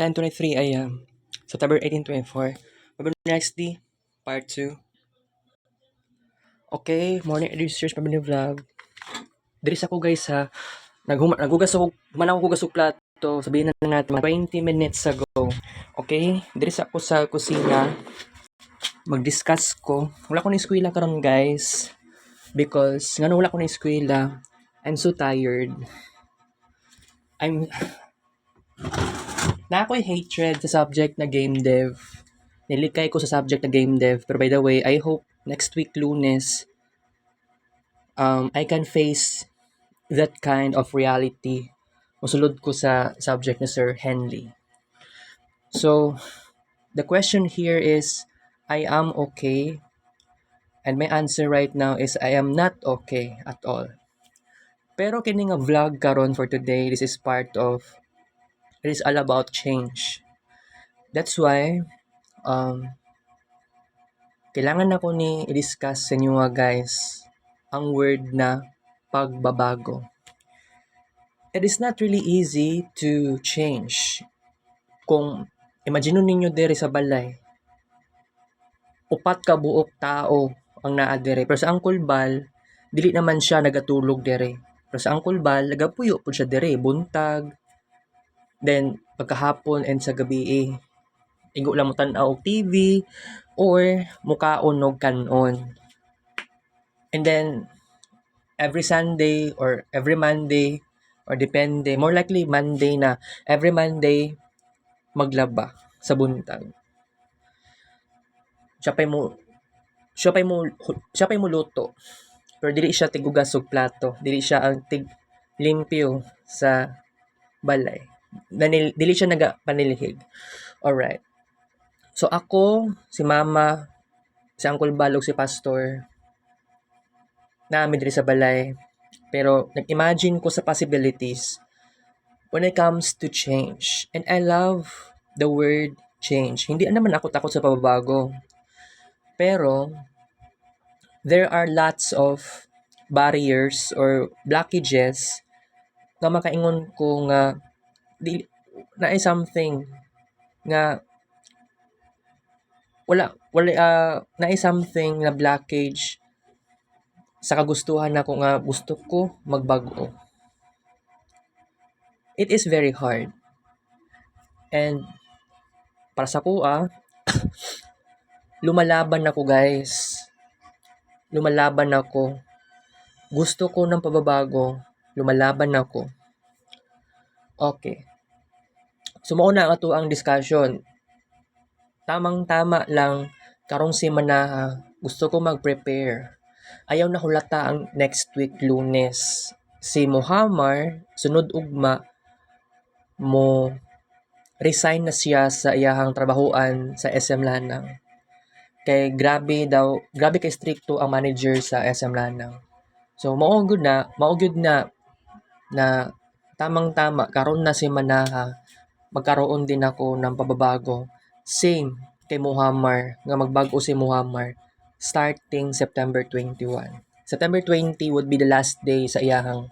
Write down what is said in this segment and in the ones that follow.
10:23 AM, September 18, 2024. Next D, Part 2. Okay, morning research pa vlog. Diri sa ko guys ha, naghugas ako, man ako hugas og plato, sabihin na natin 20 minutes ago. Okay, diri sa ako sa kusina, mag-discuss ko. Wala ko ni eskwela karon guys, because ngano wala ko ni eskwela, I'm so tired. Na ako'y hatred sa subject na game dev. Nilikay ko sa subject na game dev. Pero by the way, I hope next week Lunes, I can face that kind of reality. Musulod ko sa subject na Sir Henley. So, the question here is, I am okay. And my answer right now is, I am not okay at all. Pero kini nga vlog karon for today, this is it is all about change. That's why, kailangan ako ni i-discuss sa inyo guys ang word na pagbabago. It is not really easy to change. Kung imagine ninyo dere sa balay, upat ka buok tao ang naa dere. Pero sa Angkol Bal, dili naman siya nagatulog dere. Pero sa Angkol Bal, nagapuyo po siya dere, buntag. Then, pagkahapon and sa gabi igo lang mo tan-aw og TV or mukaon og kanon. And then, every Sunday or every Monday or depende, more likely Monday na, every Monday maglaba sa buntag. Siya pa'y mo luto. Pero dili siya tigugas og plato, dili siya ang limpyo sa balay. Dili siya panilihig. Alright. So ako, si Mama, si Uncle Balog, si Pastor, namin diri sa balay. Pero nag-imagine ko sa possibilities when it comes to change. And I love the word change. Hindi naman ako takot sa pagbabago. Pero there are lots of barriers or blockages nga makaingon ko nga na something nga na something na blockage sa kagustuhan nako nga gusto ko magbago. It is very hard. And para sa kuha, lumalaban ako guys. Lumalaban ako. Gusto ko ng pababago. Lumalaban ako. Okay. Sumuuna ang ato ang discussion. Tamang-tama lang karong semana gusto ko mag-prepare. Ayaw na hulata ang next week Lunes. Si Muhammad sunod ugma mo resign na siya sa iyahang trabahoan sa SM Lanang. Kay grabe kay stricto ang manager sa SM Lanang. So mao gyud na tamang-tama karon na si Manaha magkaroon din ako ng pababago. Same kay Muhammad nga magbago si Muhammad starting September 21. September 20 would be the last day sa iyahang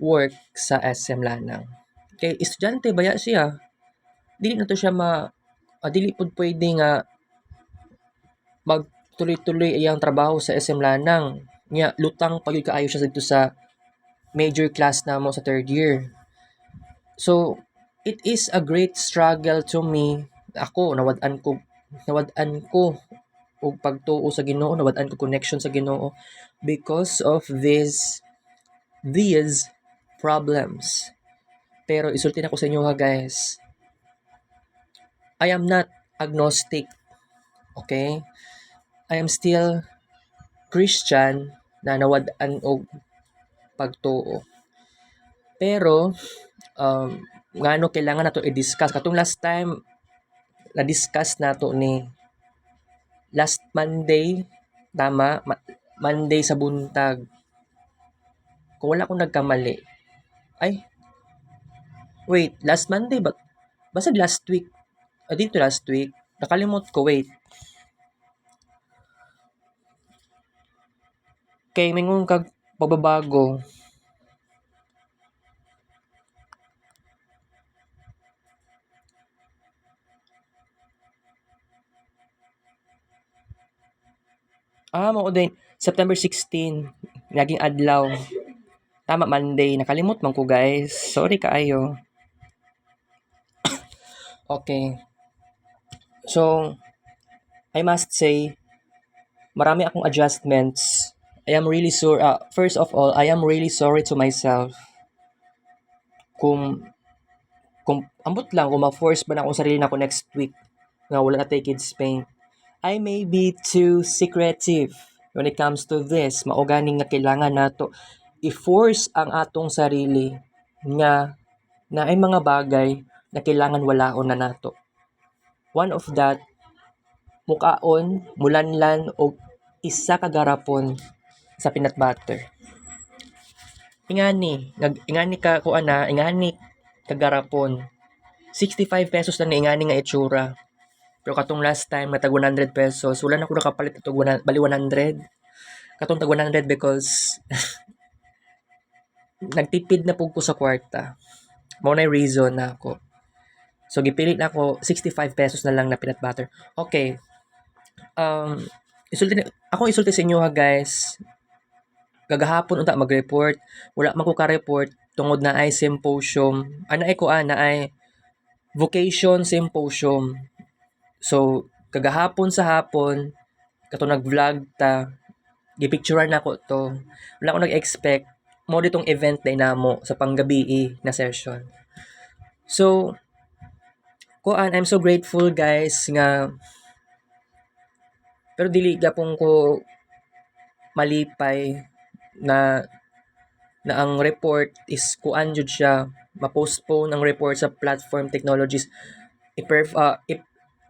work sa SM Lanang. Kay estudyante baya siya. Dili na to siya dili pud pwede nga magtuloy-tuloy iyang trabaho sa SM Lanang. Nya lutang pa gyud kaayo siya dito sa major class namo sa third year. So, it is a great struggle to me. Ako, nawad-an ko og pagtuo sa Ginoo, nawad-an ko connection sa Ginoo because of these problems. Pero isulti na ko sa inyo guys. I am not agnostic. Okay? I am still Christian na nawad-an og pagtuo. Pero ngano kailangan nato i-discuss katong last time na-discuss nato ni last Monday, tama? Monday sa buntag. Kung wala akong nagkamali. Wait, last Monday ba? Basta last week. Dito last week. Nakalimot ko, wait. Kay mingon kag pagbabago. Mao din September 16 naging adlaw. Tama, Monday. Nakalimot man ko, guys. Sorry kaayo. Okay. So, I must say, marami akong adjustments. I am really sorry. First of all, I am really sorry to myself. Kung, kung ambot lang, kung ma-force ba na akong sarili na ako next week nga wala na tayo Kids Spain. I may be too secretive when it comes to this. Mauganing nga kailangan nato i-force ang atong sarili nga na ay mga bagay na kailangan walaon na nato. One of that, mukaon, mulanlan o isa ka garapon sa peanut butter. Ingani ka kuan na, ingani ka garapon. 65 pesos lang na ingani nga itsura. Pero katong last time matag 100 pesos, wala na ko nakapalit ito bali 100. Katong tag 100 because nagtipid na pug ko sa kwarta. Mao na reason na ako. So gipilit na ako 65 pesos na lang na peanut butter. Okay. Isulti sa inyo ha, guys. Kagahapon unta mag-report, wala man ko ka-report tungod na ay symposium. Ana ay kuan na ay vocation symposium. So kagahapon sa hapon kato nag-vlog ta, gipicturean nako to. Wala ko nag-expect mo ditong event na inamo sa panggabi na session. So kuan, I'm so grateful, guys, nga pero dili gapon ko malipay na ang report is kuan jud siya, ma-postpone ang report sa platform technologies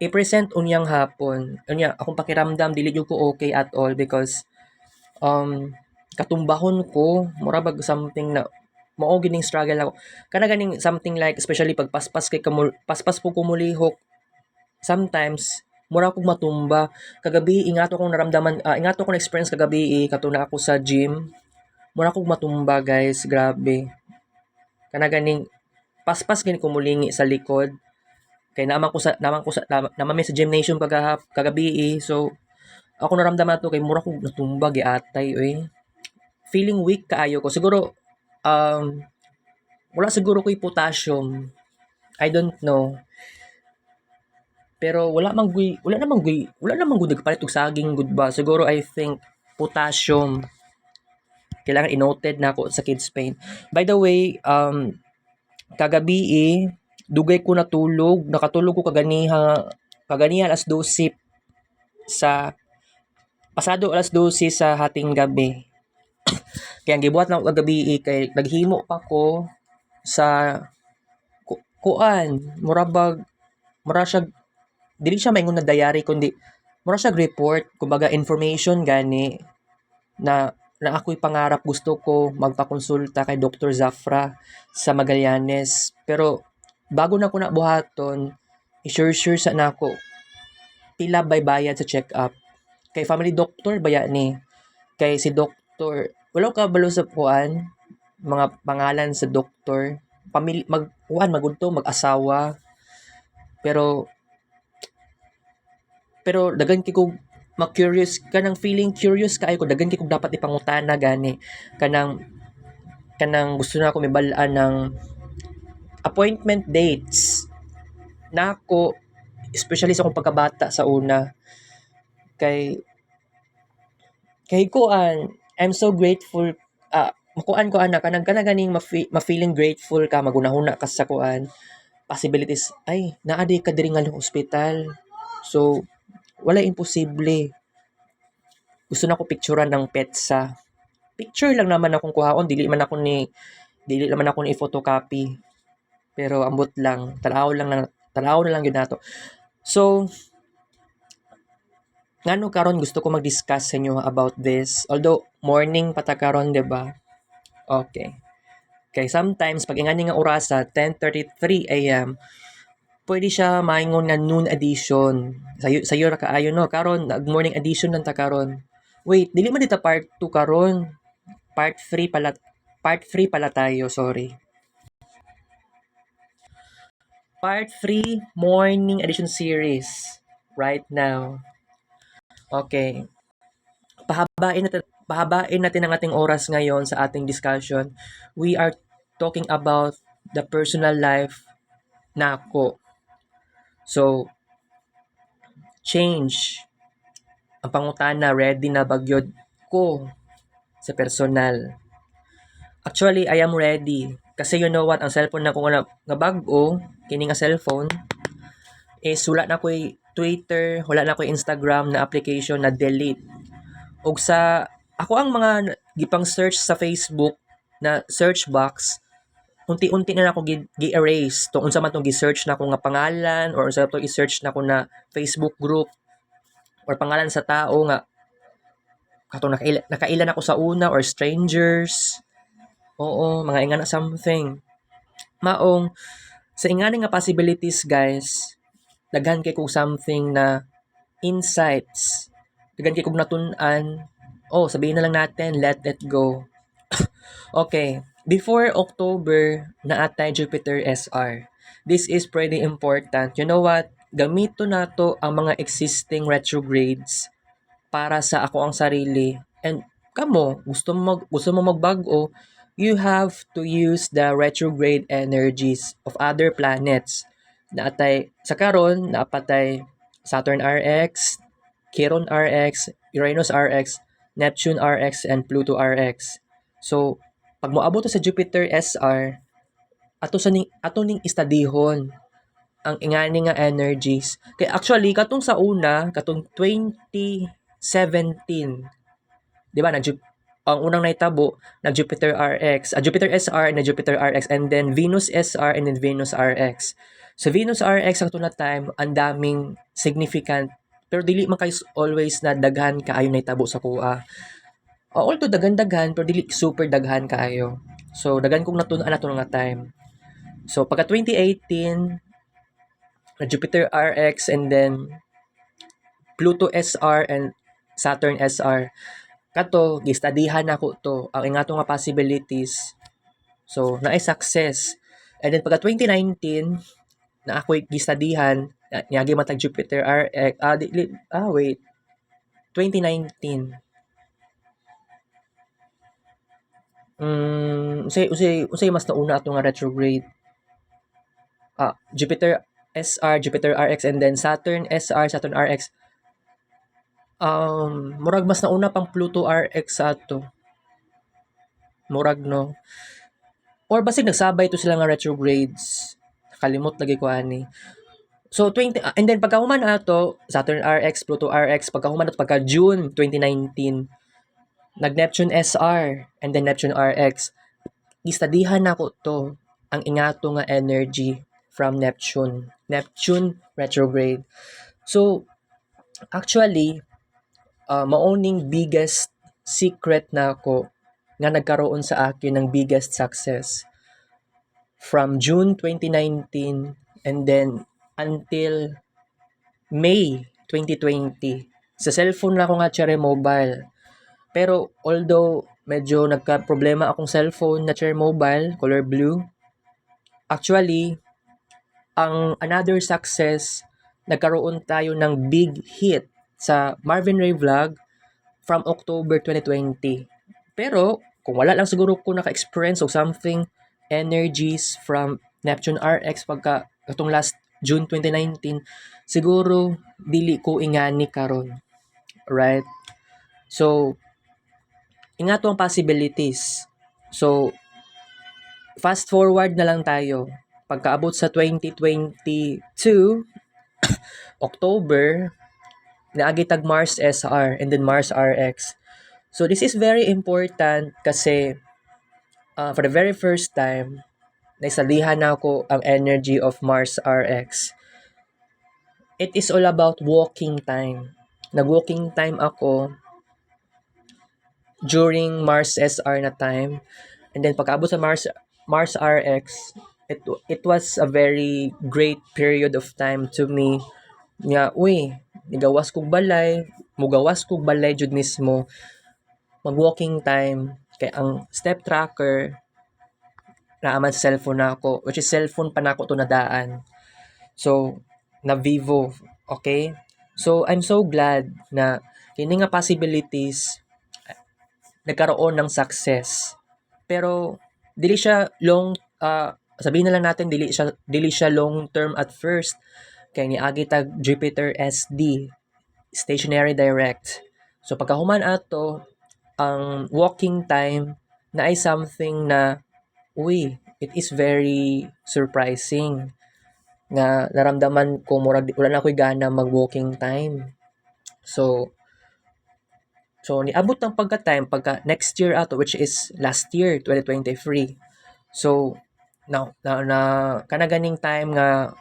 i-present unyang hapon. Unya akong pakiramdam dili jud ko okay at all because katumbahon ko mura bag something na mao gining struggle ako. Kana ganing something like especially pag paspas po kumulihok. Sometimes mura kog matumba. Kagabi ingato kong naramdaman, ingato kong experience kagabi katuna ako sa gym. Mura kog matumba, guys, grabe. Kana ganing paspas gani kumulingi sa likod. Kay naman mi sa gymnasium kagabi so ako naramdaman to kay mura kog natumba giatay feeling weak kaayo ko siguro wala siguro ko'y potassium. I don't know. Pero wala namang gud nagpalit og saging gud ba. Siguro I think potassium. Kailangan i-noted na ako sa Kids Pain. By the way, kagabi dugay ko natulog. Nakatulog ko kaganiha alas 12 sa pasado alas 12 sa hating gabi. Kaya ang gibuhat lang ako kagabi kay naghimo pa ko sa kuan, mura siya dili siya maingon na diary kundi mura siya report, kumbaga information gani na ako'y pangarap gusto ko magpakonsulta kay Dr. Zafra sa Magallanes. Pero bago na ko na buhaton, i-sure sa nako pila bay bayad sa check-up. Kay family doctor baya ni. Kay si doctor, wala ka balo sa kuan, mga pangalan sa doktor. Mag-asawa. Pero dagan kay kog ma-curious kanang feeling curious kaayo ko dagan kay kog dapat ipangutana gani kanang gusto na ako mibal-an ng appointment dates nako, especially sa akong pagkabata sa una kay kuan, I'm so grateful makuan ko ana kanang ganing ma-feeling grateful ka magunahuna ka sa kuan possibilities ay naa di ka diri nga hospital. So wala imposible. Gusto na ko picturean ng petsa. Picture lang naman akong kuhaon, dili naman ako ni photocopy. Pero ambot lang, tanaw na lang yun nato. So ngano karon gusto ko mag-discuss sa inyo about this. Although morning pa ta karon, 'di ba? Okay. Kay sometimes pag ingani nga orasa 10:33 AM, pwede siya maingon nga noon edition. Sayo ra kaayo no. Karon nag-morning edition lang ta karon. Wait, dili man dita part 2 karon. Part 3 pala tayo, sorry. Part 3 morning edition series right now. Okay. pahabain natin ang ating oras ngayon sa ating discussion. We are talking about the personal life nako. So, change. Ang pangutana, ready na bagyod ko sa personal. Actually, I am ready. Kasi you know what, ang cellphone na ko nga bag-o, kini nga cellphone, is wala na ko'y Twitter, wala na ko'y Instagram na application na delete. Og sa, ako ang mga gipang search sa Facebook na search box, unti-unti na ako gi-erase. To unsa man tong gi-search na ko nga pangalan or unsa to i-search na ko na Facebook group or pangalan sa tao nga katong nakailan ako sa una or strangers. Oo, mga ingana something. Maong sa ingani nga possibilities guys, daghan kay kog something na insights. Daghan kay kog natun-an. Oh, sabihin na lang natin, let it go. Okay, before October na atay Jupiter SR. This is pretty important. You know what? Gamito nato ang mga existing retrogrades para sa ako ang sarili. And kamo, gusto mo magbago, you have to use the retrograde energies of other planets. Naatay sa karon naapatay Saturn RX, Chiron RX, Uranus RX, Neptune RX, and Pluto RX. So, pag moabot sa Jupiter SR, ato ning istadihon ang ingani nga energies. Kay actually katong sa una, katong 2017, 'di ba, ang unang naitabo na Jupiter RX, Jupiter SR na Jupiter RX, and then Venus SR and then Venus RX. So Venus RX ang tuna time ang daming significant pero dili man kay always na daghan kaayo naitabo sa kuha. Although daghan-daghan pero dili super daghan kaayo. So daghan kong natun-an nato nga time. So pagka 2018 na Jupiter RX and then Pluto SR and Saturn SR. Kato, gistadihan ako to, ang ingato nga possibilities. So, naay success. And then, pagka 2019, na ako'y gistadihan, niyagi matag Jupiter RX, wait, 2019. Usay mas nauna ato nga retrograde. Jupiter SR, Jupiter RX, and then Saturn SR, Saturn RX. Murag mas nauna pang Pluto RX sa ato. Murag no. Or basig nagsabay to sila nga retrogrades. Kalimot lagi ko ani. So 20 and then pagkahuman ato Saturn RX, Pluto RX, pagkahuman ato pagka June 2019 nag Neptune SR and then Neptune RX. Istadihan nako to ang ingato nga energy from Neptune. Neptune retrograde. So actually maoning biggest secret na ako nga nagkaroon sa akin ng biggest success from June 2019 and then until May 2020. Sa cellphone na ako nga Cherry Mobile. Pero although medyo nagka-problema akong cellphone na Cherry Mobile, color blue, actually, ang another success, nagkaroon tayo ng big hit sa Marvin Ray Vlog from October 2020. Pero, kung wala lang siguro ko naka-experience of something, energies from Neptune RX pagka itong last June 2019, siguro dili ko ingani karon. Right? So, ingato ang possibilities. So, fast forward na lang tayo. Pagkaabot sa 2022, October, naagitag Mars SR and then Mars RX. So this is very important kasi for the very first time, naisalihan na ako ang energy of Mars RX. It is all about walking time. Nag-walking time ako during Mars SR na time. And then pagkaabot sa Mars RX, it was a very great period of time to me. Nga, nigawas kog balay, mugawas kog balay jud mismo. Mag-walking time, kay ang step tracker naaman sa cellphone nako, which is cellphone pa nako to nadaan. So, na Vivo, okay? So, I'm so glad na kini nga possibilities nagkaroon ng success. Pero dili siya sabihin na lang natin dili siya long term at first kay niagi tag Jupiter SD, stationary direct. So pagkahuman ato ang walking time na ay something na it is very surprising nga naramdaman ko murag wala na ako'y gana mag walking time. So niabot ng pagka next year ato which is last year 2023. So na kana ganing time nga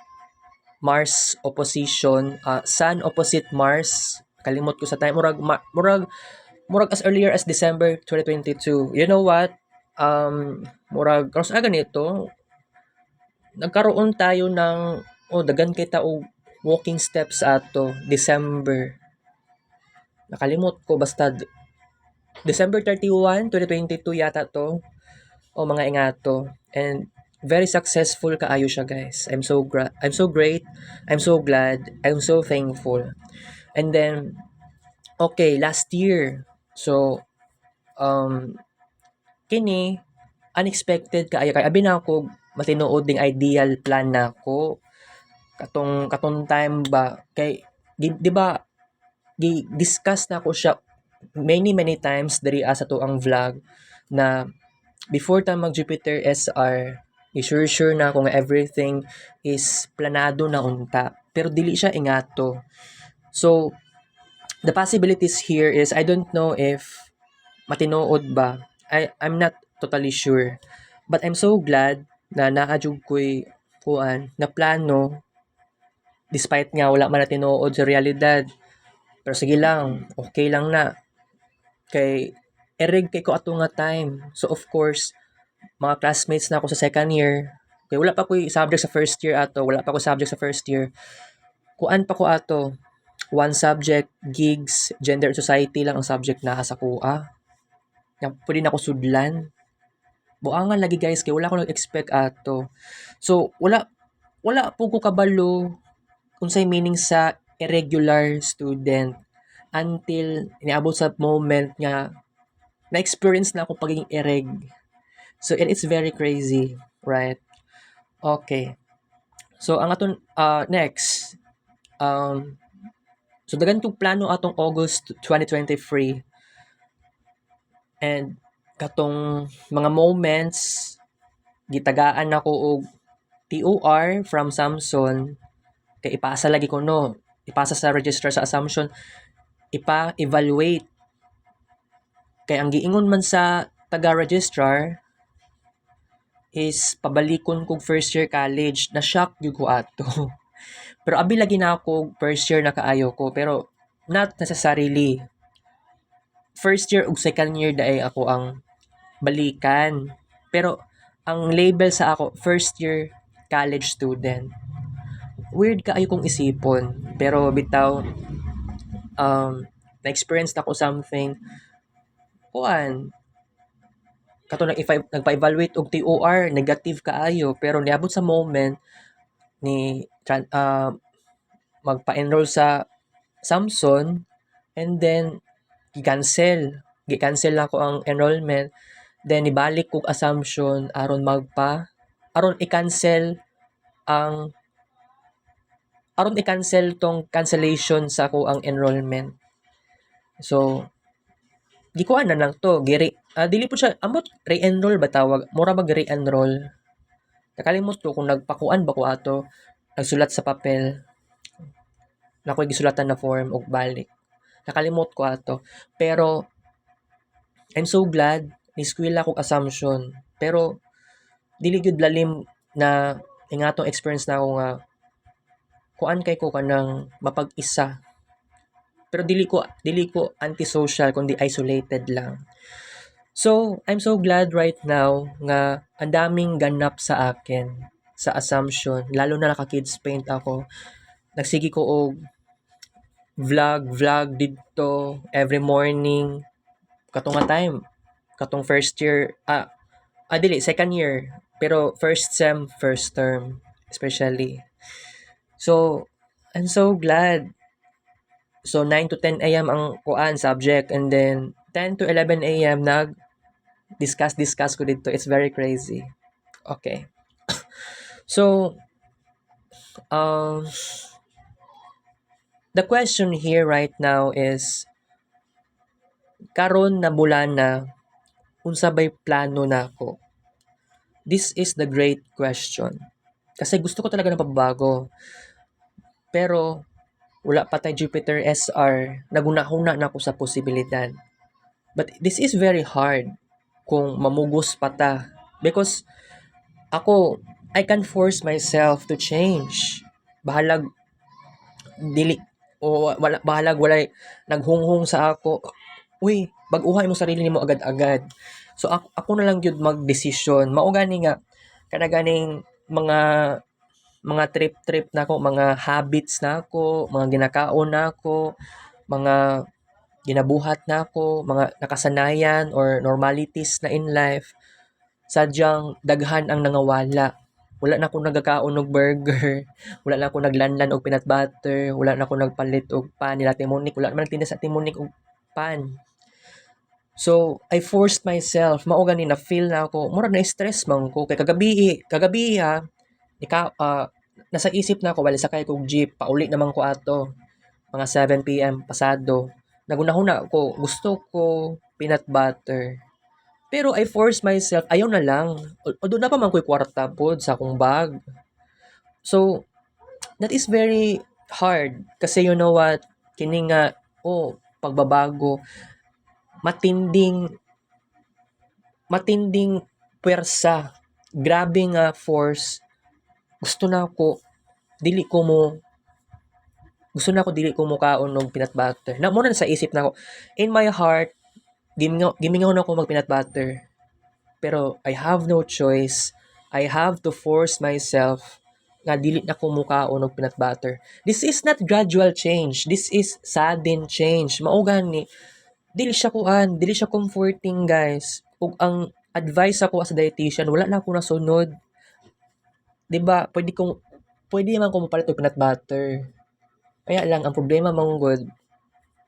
Mars opposition, Sun opposite Mars, kalimot ko sa time murag as earlier as December 2022. You know what? Murag karos ganito, nagkaroon tayo ng daghan kay og walking steps ato December. Nakalimot ko basta December 31, 2022 yata to o mga ingato. And very successful kaayo siya, guys. I'm so great. I'm so glad. I'm so thankful. And then okay, last year. So kini unexpected kaayo kay abi na ako matinuod ding ideal plan nako. Katong time ba kay di ba discuss na ko siya many times diri sa to ang vlog na before ta mag Jupiter SR sure na kung everything is planado na unta pero dili siya ingato. So the possibilities here is I don't know if matinuod ba. I'm not totally sure. But I'm so glad na naadjug ko'y na plano despite nga wala man na tinuod sa realidad. Pero sige lang, okay lang na. Kay ereg kay ko ato nga time. So of course, mga classmates na ako sa second year. Kay wala pa ko subject sa first year ato, wala pa ko subject sa first year. Kuan pa ko ato, one subject, gigs, gender and society lang ang subject na sa kuha. Nga pwede na ako sudlan. Buangan lagi guys, kay wala ko nag-expect ato. So wala po ko kabalo unsay meaning sa irregular student until niabot sa moment nga na-experience na ako pagiging irreg. So it's very crazy, right? Okay. So ang aton next so dagan tong plano atong August 2023 and katong mga moments gitagaan nako og TOR from Samson kay ipasa lagi ko no ipasa sa registrar sa Assumption ipa-evaluate kay ang giingon man sa taga-registrar is pabalikon kog first year college na shock gyud ko ato. Pero abi lagi na ako first year na kaayo ko pero not necessarily first year ug second year daay ako ang balikan. Pero ang label sa ako first year college student. Weird kaayo kong isipon pero bitaw na-experience na ko something kuan kato nagpa-evaluate og TOR negative kaayo pero niabot sa moment ni magpa-enroll sa Samson and then gi-cancel lang ko ang enrollment then ibalik kog Assumption aron i-cancel tong cancellation sa ako ang enrollment. So gikuan na lang to dili po siya amot re-enroll ba tawag mura mag re-enroll nakalimot ko kung nagpakuan ba ko ato nagsulat sa papel na ko'y gisulatan na form og balik nakalimot ko ato pero I'm so glad ni eskwela kog Assumption pero dili gyud lalim na ingatong experience na ako nga kuan kay ko kanang mapag-isa pero dili ko antisocial kundi isolated lang. So, I'm so glad right now nga ang daming ganap sa akin sa Assumption, lalo na naka-kids paint ako. Nagsigi ko og vlog dito every morning. Katong nga time, katong first year, second year, pero first sem, first term, especially. So, I'm so glad So 9 to 10 AM ang kuan subject, and then 10 to 11 AM discuss ko dito. It's very crazy. Okay. So um the question here right now is, karon na bulana, unsa bay plano nako? This is the great question. Kasi gusto ko talaga ng pagbabago. Pero wala pa tay Jupiter SR, naguna-huna na ako sa posibilidad. But this is very hard kung mamugos pa ta. Because ako, I can force myself to change. Bahalag dili o wala bahalag walay naghunghong sa ako. Uy, bag-uhay mo sarili nimo agad-agad. So ako na lang gyud magdesisyon. Mao gani nga kada ganing mga trip-trip nako, mga habits nako, mga ginakaon nako, mga ginabuhat nako, mga nakasanayan or normalities na in life, sadyang daghan ang nangawala. Wala na akong nagakaon og burger, wala na akong naglanlan og peanut butter, wala na akong nagpalit og pan nila Timonik, wala naman nagtinda sa Timonik og pan. So, I forced myself, mao gani na feel na ako, mura na stress man ko kay kagabi ha, nasa isip na ako wala sakay kog jeep, pauli naman ko ato, mga 7 PM pasado. Nagunahuna ko, gusto ko peanut butter. Pero I forced myself, ayaw na lang. Although na pa man ko'y kwarta pod sa akong bag. So, that is very hard. Kasi you know what? Kini nga, pagbabago, matinding, matinding pwersa. Grabe nga force. Gusto na ako, dili ko mo, dili ko mo kaon og peanut butter. Na muna sa isip na ako, in my heart, gimingaw na ako mag peanut butter. Pero I have no choice. I have to force myself nga dili na ko mukaon og peanut butter. This is not gradual change. This is sudden change. Mao gani, dili siya comforting, guys. Ug ang advice ako as a dietitian, wala na ako nasunod. 'Di ba? Pwede man ko mopalit og peanut butter. Kaya lang ang problema manggod,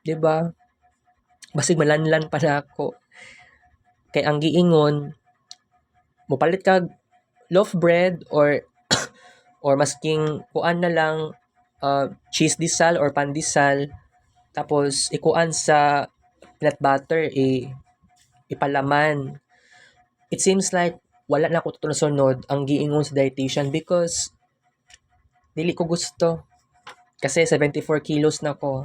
'di ba? Basig malanlan pa na ako. Kay ang giingon, mopalit kag loaf bread or masking kuan na lang, cheese disal or pandesal, tapos ikuan sa peanut butter, ipalaman. It seems like wala na ako tutunod ang giingon sa dietitian because dili ko gusto. Kasi 74 kilos na ko.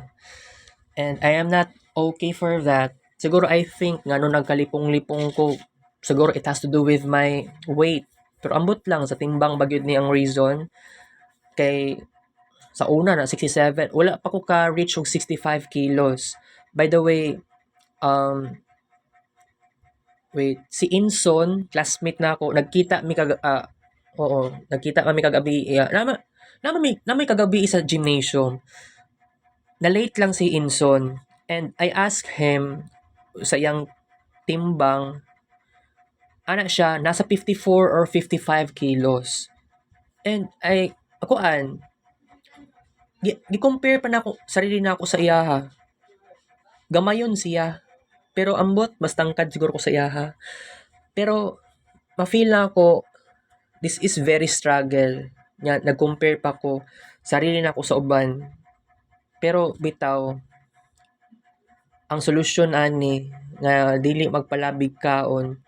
And I am not okay for that. Siguro I think nga nung nagkalipong-lipong ko, siguro it has to do with my weight. Pero ambot lang sa timbang bagyod ni ang reason. Kay sa una na 67, wala pa ko ka-reach og 65 kilos. By the way, si Inson, classmate na ako, nagkita kami kagabi. Naman kagabi sa gymnasium. Na late lang si Inson, and I asked him sa iyang timbang, siya, nasa 54 or 55 kilos. And gi-compare pa na ako, sarili na ako sa iyaha. Gamayon siya. Pero ambot, mas tangkad siguro ko sa iyaha. Pero, ma-feel na ako, this is very struggle. Nag-compare pa ko, sarili na ako sa uban. Pero, bitaw, ang solusyon ani, nga dili magpalabig kaon,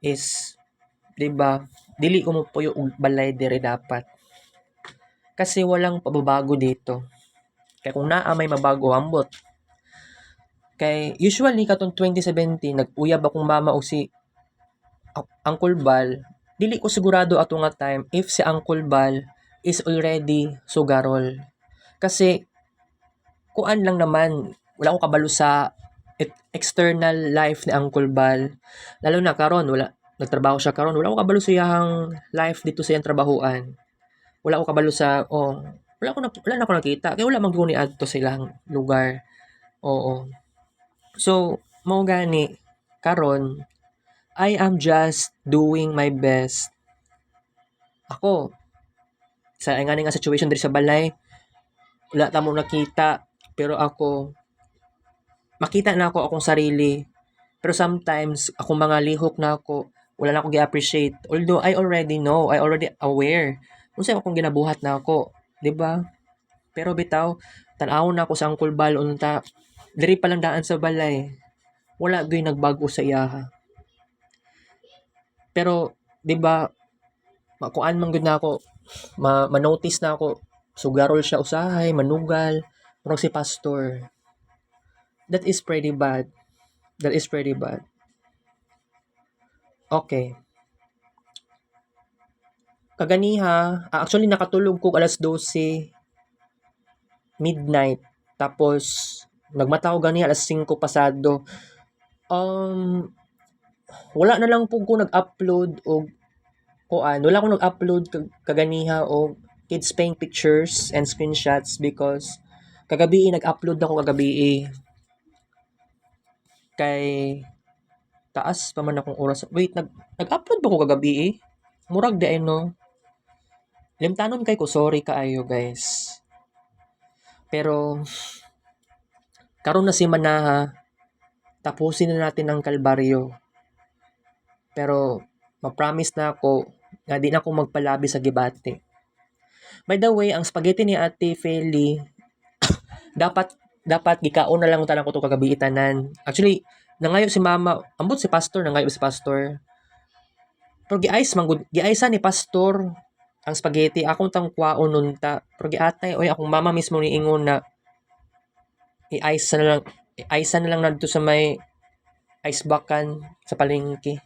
is, diba, dili ko mo puyo og balay diri dapat. Kasi walang pababago dito. Kaya kung naa may mabago, ambot. Kay usually katong 2017 nag-uyab akong mama o si Uncle Bal, dili ko sigurado ato nga time if si Uncle Bal is already sugarol. Kasi kuan lang naman, wala ko kabalo sa external life ni Uncle Bal. Lalo na karon, nagtrabaho siya karon, wala ko kabalo sa iyang life dito sa iyang trabahoan. Wala ko kabalo sa wala na ko nakita kay wala man ni adto sa ilang lugar. Oo. So, mao gani karon, I am just doing my best. Ako sa nga situation diri sa balay, wala ta mo nakita, pero ako makita na ako akong sarili. Pero sometimes akong mga lihok na ako, wala na ako gi-appreciate. Although I already know, I already aware unsa akong ginabuhat na ako, 'di ba? Pero bitaw tan-awon na ako sa Uncle Bal unta diri pa lang daan sa balay. Wala gyud nagbago sa iyaha. Pero 'di ba makuan man gud na ako, ma-notice na ako sugarol siya usahay, manugal, murag si pastor. That is pretty bad. That is pretty bad. Okay. Kaganiha, actually nakatulog ko alas 12 midnight. Tapos nagmata ko ganiha alas 5 pasado. Wala na lang po ko nag-upload og kuan, wala akong nag-upload kaganiha og kids paying pictures and screenshots because kagabi nag-upload ako kagabi kay taas pa man akong oras. Wait, nag-upload ba ko kagabi? Murag di ay no. Limtanon kay ko, sorry kaayo guys. Pero karon na si Manaha, tapusin na natin ang kalbaryo. Pero ma-promise na ako nga di na ako magpalabi sa gibate. By the way, ang spaghetti ni Ate Feli dapat gikaon na lang tanan ko to kagabi itanan. Actually, nangayo si Mama, ambot si Pastor, nangayo si Pastor. Pero giaysa ni Pastor ang spaghetti akong tangkwaon nunta. Pero giatay oy akong mama mismo niingon na i-ice na lang nadto sa may ice bakan sa palengke.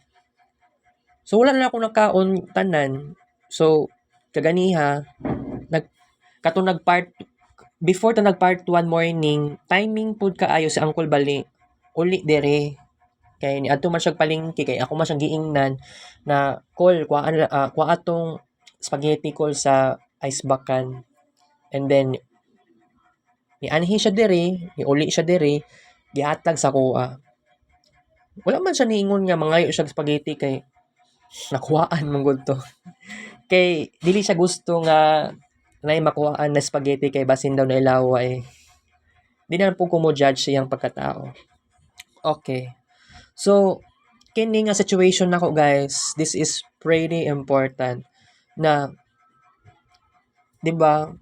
So wala na ako nakaon tanan. So kaganiha before ta nag part 1 morning, timing pud kaayo si Uncle Bali. Uli dere kay niadto man siya palengke kay ako man siyang giingnan na call kuha atong spaghetti call sa ice bakan. And then nianhi siya dere, niuli siya dere, gihatag sa kuha. Wala man siya niingon nga mangayo siya spaghetti kay nakuhaan man gud to. Kay dili siya gusto nga nay makuhaan na spaghetti kay basin daw na ilaway. Di na po ko mo judge siyang pagkatao. Okay. So, kini nga situation nako guys, this is pretty important na 'di ba?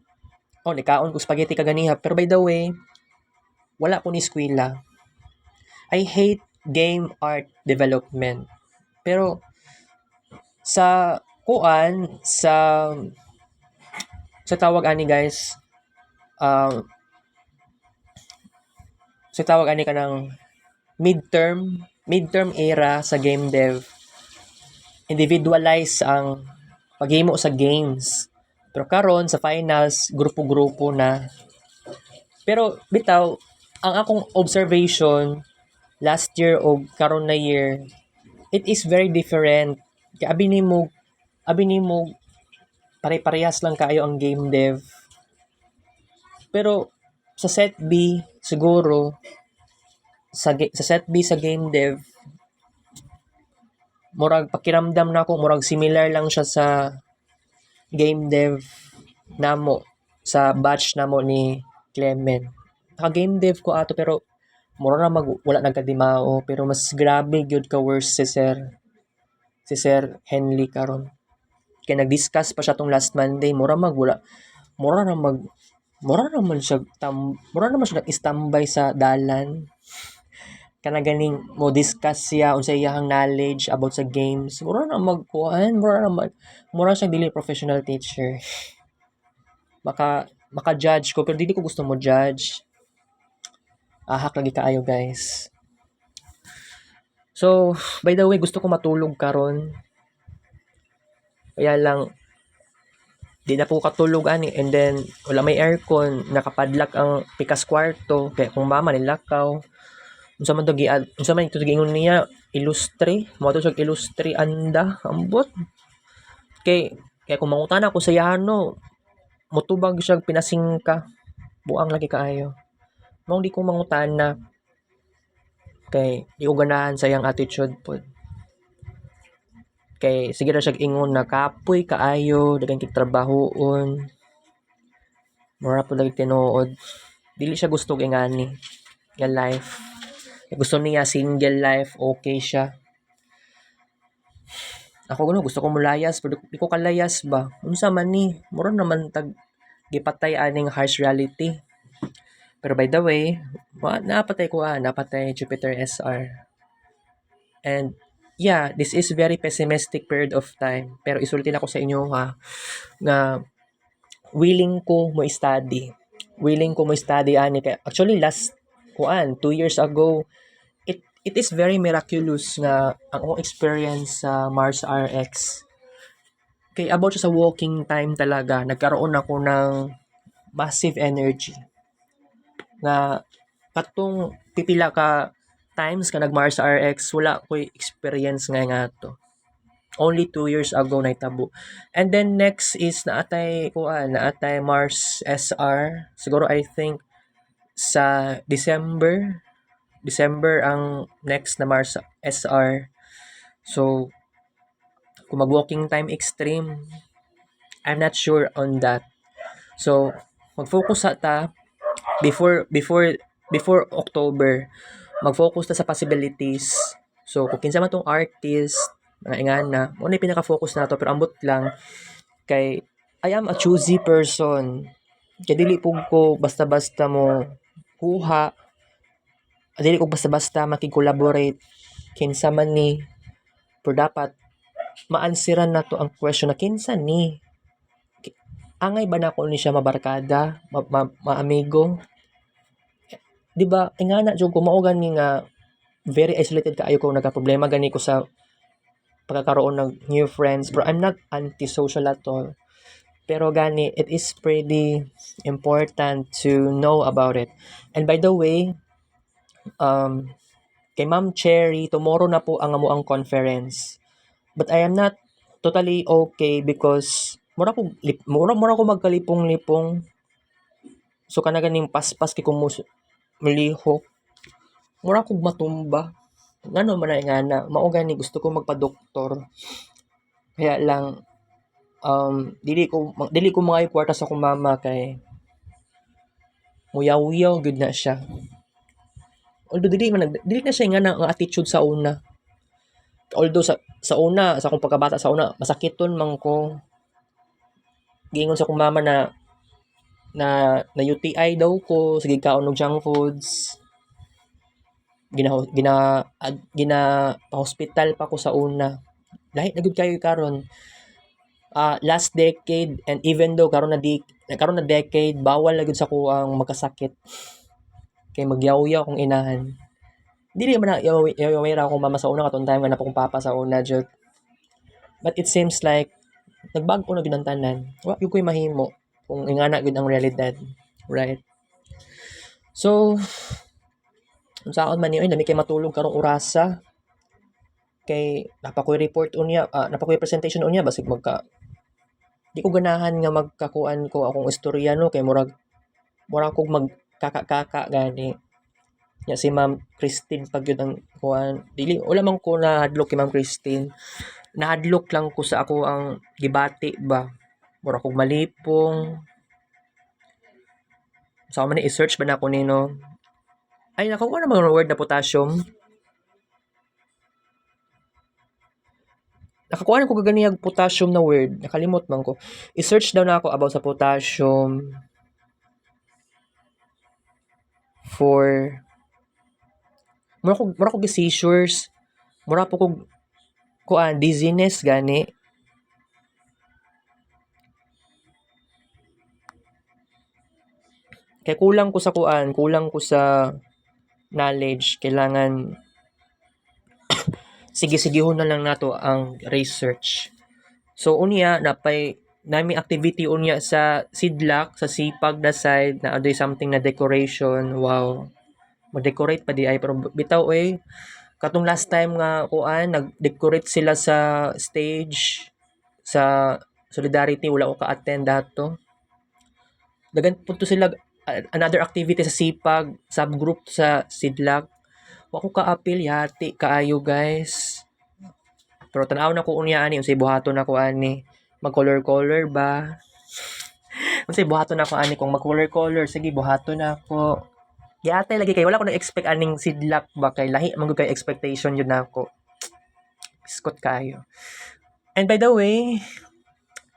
Nikaon ko spaghetti kaganiha pero by the way, wala ko ni eskwela. I hate game art development. Pero sa tawag ani guys, sa tawag ani kanang midterm era sa game dev. Individualize ang paghimo sa games. Pero karon sa finals, grupo-grupo na. Pero bitaw, ang akong observation last year o karon na year, it is very different. Kaya abi nimo pare-parehas lang kaayo ang game dev. Pero sa set B siguro sa set B sa game dev murag pakiramdam na ako murag similar lang siya sa game dev namo sa batch namo ni Clement. Naka-game dev ko ato pero mura na wala nagkadimao pero mas grabe gyud ka worse si Sir Henley karon. Kaya nag-discuss pa siya tong last Monday, mura naman siya nag-standby sa dalan. Kana ganing mo discuss siya unsa iyang knowledge about sa games. Mura siya dili professional teacher. Maka-judge ko pero dili ko gusto mo judge. Ahak lagi kaayo guys. So, by the way, gusto ko matulog karon. Kaya lang di na po katulog ani and then wala may aircon, nakapadlock ang pikas kwarto kaya kung mama nilakaw. Unsa man ito giingon niya ilustre, mo to siya ilustre anda ambot. Kaya kung mangutana ko sa yano, motubag siya pinasingka. Buang lagi kaayo. Mao di ko mangutana kay di ko ganahan sa iyang attitude pod. Kay sige ra siya ingon na kapoy kaayo, daghang kig trabahoon. Mura po lagi tinuod. dili siya gusto ingani nga life. Gusto niya single life, okay siya. Ako gusto ko mulayas pero di ko kalayas ba. Unsa man ni, mura naman tag gipatay aning harsh reality. Pero by the way, napatay Jupiter SR. And yeah, this is very pessimistic period of time. Pero isulti na ko sa inyo ha, nga willing ko mo study. Willing ko mo study ani kay actually last 2 years ago, it is very miraculous nga ang akong experience sa Mars RX. Kay about sa walking time talaga, nagkaroon ako ng massive energy. Na katong pipila ka times ka nag Mars RX, wala ko experience nga to. Only 2 years ago na itabo. And then next is naatay Mars SR. Siguro I think sa December ang next na Mars SR. So kung mag-walking time extreme, I'm not sure on that. So mag-focus ta before October, mag-focus ta sa possibilities. So kung kinsa man tong artist mga ingana, mo na pinaka-focus nato pero ambot lang kay I am a choosy person. Kaya dili po ko basta-basta mo kuha. Dili ko basta-basta makikolaborate kinsa man ni. Pero dapat maansiran na to ang question na kinsa ni. Angay ba nako ni siya mabarkada, maamigo? Di ba? Ingana jud ko mao gani nga very isolated kaayo ko nagka-problema gani ko sa pagkakaroon ng new friends. But I'm not antisocial at all. Pero gani, it is pretty important to know about it. And by the way, kay Ma'am Cherry, tomorrow na po ang amuang conference. But I am not totally okay because mura ko magkalipong-lipong. So kana ganing paspas kay kumus maliho. Mura ko matumba. Ngano man na ingana, mao gani gusto ko magpa-doktor. Kaya lang dili ko mga kwarta sa akong mama kay muyaw-uyaw gud na siya. Although dili na siya nga ang attitude sa una. Although sa una, sa akong pagkabata sa una, masakiton man ko. Giingon sa akong mama na UTI daw ko, sige kaon og junk foods. Pa-hospital pa ko sa una. Lahi na gud kayo karon. Last decade and even though karon na decade, bawal na gud sa ko ang magkasakit. Kay magyaw-yaw akong inahan. Dili man na yaw-yaw akong mama sa una katong time nga napakong papa sa una jud. But it seems like nagbago na gud ang tanan. Wa gyud ko'y mahimo kung ingana gud ang realidad, right? So unsaon man ni dami kay matulog karong orasa. Kay napakoy report unya, napakoy presentation unya basig di ko ganahan nga magkakuan ko akong istorya no kay murag kog magkaka gani. Ya si Ma'am Christine pag yun ang kuan. Dili wala man ko nahadlok kay Ma'am Christine. Nahadlok lang ko sa ako ang gibati ba. Mura kog malipong. Sa man i-search ba na ko nino? Ay nakuha na mga word na potassium. Nakakuha na ko gaganiyag potassium na word. Nakalimot man ko. I-search daw na ako about sa potassium for mura ko seizures. Mura po ko kuan dizziness gani. Kay kulang ko sa knowledge. Kailangan sige-sigihon na lang nato ang research. So unya nami activity unya sa Sidlak, sa Sipag na side na adoy something na decoration. Wow. Mag-decorate pa di ay pero bitaw katong last time nga kuan nag-decorate sila sa stage sa Solidarity, wala ko ka-attend dato. Dagan punto sila another activity sa Sipag, subgroup sa Sidlak. Wa ko ka-appeal yati kaayo guys. Pero tanaw na ko unya ani unsay buhaton na ko ani. Mag-color ba? Kasi buhaton ako ani kung mag-color, sige buhaton ako. Yate lagi kay wala ko na-expect aning sidlak ba kay lahi man gud kay expectation yun nako. Iskot kayo. And by the way,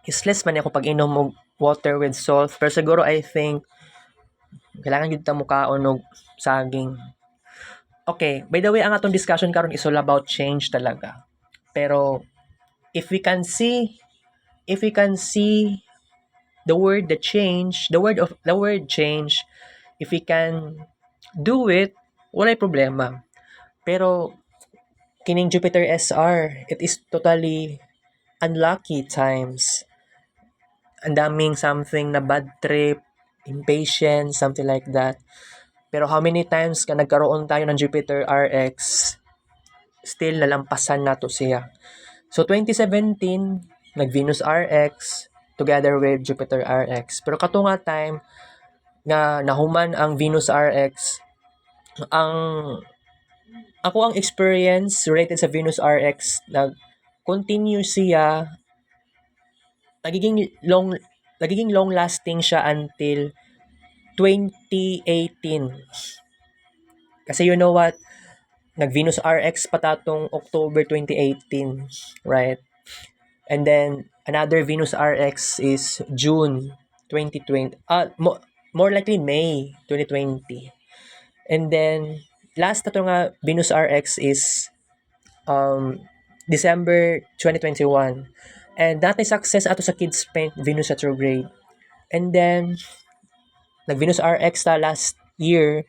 useless man ako pag inom og water with salt. Pero siguro I think kailangan gyud ta mukaon og saging. Okay, by the way, ang atong discussion karon is all about change talaga. Pero if we can see the word change, if we can do it, walay problema. Pero kining Jupiter SR, it is totally unlucky times. Ang daming something na bad trip, impatience, something like that. Pero how many times ka nagkaroon tayo ng Jupiter RX, still nalampasan nato siya. So 2017, nag-Venus RX together with Jupiter RX. Pero kato nga time nga nahuman ang Venus RX, ang ako ang experience related sa Venus RX, nag-continue siya, nagiging long lasting siya until 2018. Kasi you know what, nag-Venus RX pa tatong October 2018, right? And then another Venus RX is June 2020. More likely May 2020. And then last na to nga Venus RX is December 2021. And dati success ato sa Kids Paint Venus retrograde. And then nag Venus RX ta last year,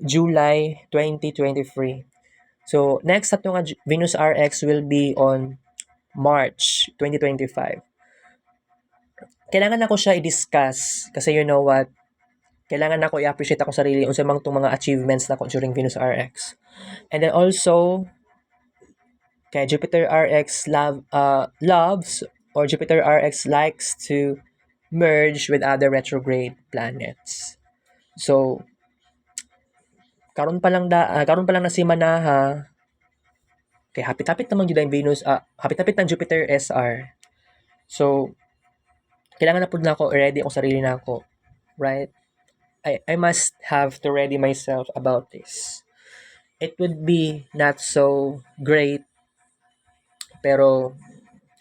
July 2023. So next ato nga Venus RX will be on March 2025. Kailangan ako siya i-discuss kasi you know what, kailangan ako i-appreciate ako sarili unsa mang tong mga achievements nako during Venus RX. And then also kay Jupiter RX loves, or Jupiter RX likes to merge with other retrograde planets. So karon pa lang na si Manaha kay hapit-hapit naman jud ang Venus, hapit-hapit ng Jupiter SR. So kailangan na pud nako ready ako sarili nako, right? I must have to ready myself about this. It would be not so great, pero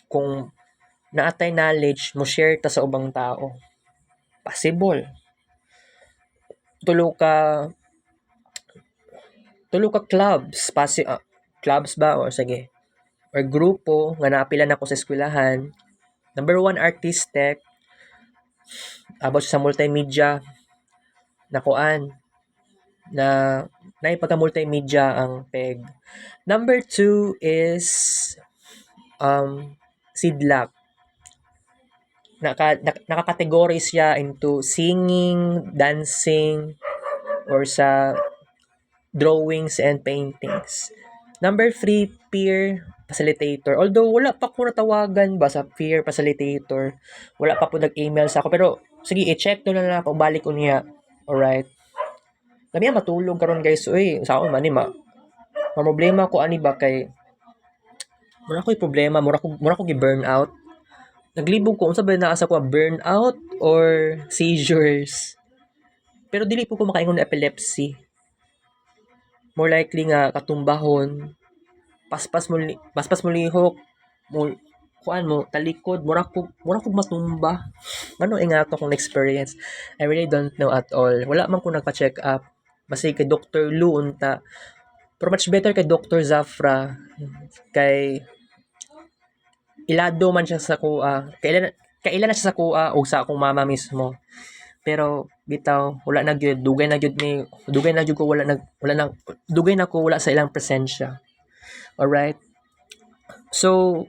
kung naatay knowledge mo share ta sa ubang tao, possible. Tulo ka clubs, clubs ba o sige, or grupo nga naapila nako sa eskwelahan. Number 1, artistic, about sa multimedia nakuan na pagka-multimedia ang PEG. Number 2 is sidlak. Nakakategory siya into singing, dancing, or sa drawings and paintings. Number 3, peer facilitator. Although wala pa ko natawagan ba sa peer facilitator. Wala pa po nag-email sa ako. Pero sige, i-check to na ako. Balik ko niya. Alright. Kami matulog karon guys. Uy, sa ako man ni problema ko ani ba kay mura ko problema, mura ko gi-burnout. Naglibog ko unsa ba naasa ko burnout or seizures. Pero dili po ko makaingon na epilepsy. More likely nga katumbahon, paspas mo lihok, mo kuan mo talikod, mura ko matumba. Ano ingato kong experience? I really don't know at all. Wala man ko nagpa-check up. Basta kay Dr. Lu unta. Pero much better kay Dr. Zafra, kay ilado man siya sa kuha. Kailan na siya sa kuha o sa akong mama mismo. Pero bitaw wala na gyud, dugay na gyud ko wala sa ilang presensya. Alright? So